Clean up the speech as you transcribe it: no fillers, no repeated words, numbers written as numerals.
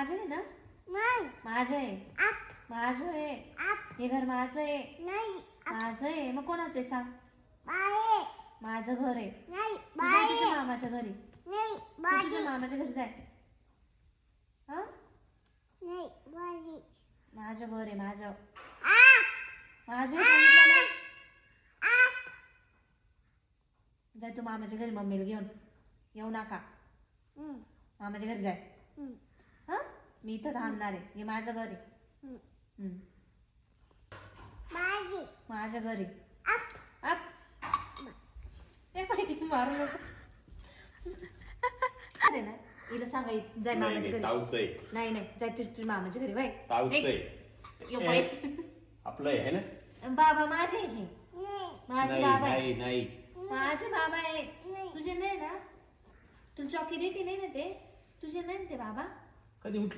माझं आहे ना? नाही. माझं आहे. माझं आहे. हे घर माझं आहे. नाही. माझं आहे. मग कोणाचं आहे सांग? बाई. माझं घर आहे. नाही. तू जा बाई. तुझ्या मामाच्या घरी. नाही. तू बाई. तुझ्या मामाच्या घरी जाय. हा? नाही. बाई. माझं घर आहे माझं. आ. माझं आहे सांगितलं ना. जाय तू मामाच्या घरी मम्मीला घेऊन. येऊ नका. मामाच्या घरी जाय. हा? मी इथं थांबणार आहे. हे माझं घर आहे. बाई. माझ्या घरी. आप. ए बाई मारू नको. अरे ना हिला सांगा जाय मामाच्या घरी. ताऊच आहे. नाही नाही जाय तुझ्या मामाच्या घरी बाई. ताऊच आहे. यो बाई. आपलं आहे ना? बाबा माझे आहे हे. माझे नाही बाबा आहे. नाही नाही. माझे बाबा आहे. तुझे नाही ना? तुला चॉकी देते नाही ना ते? तुझे नाही ना ते बाबा? कधी उठलं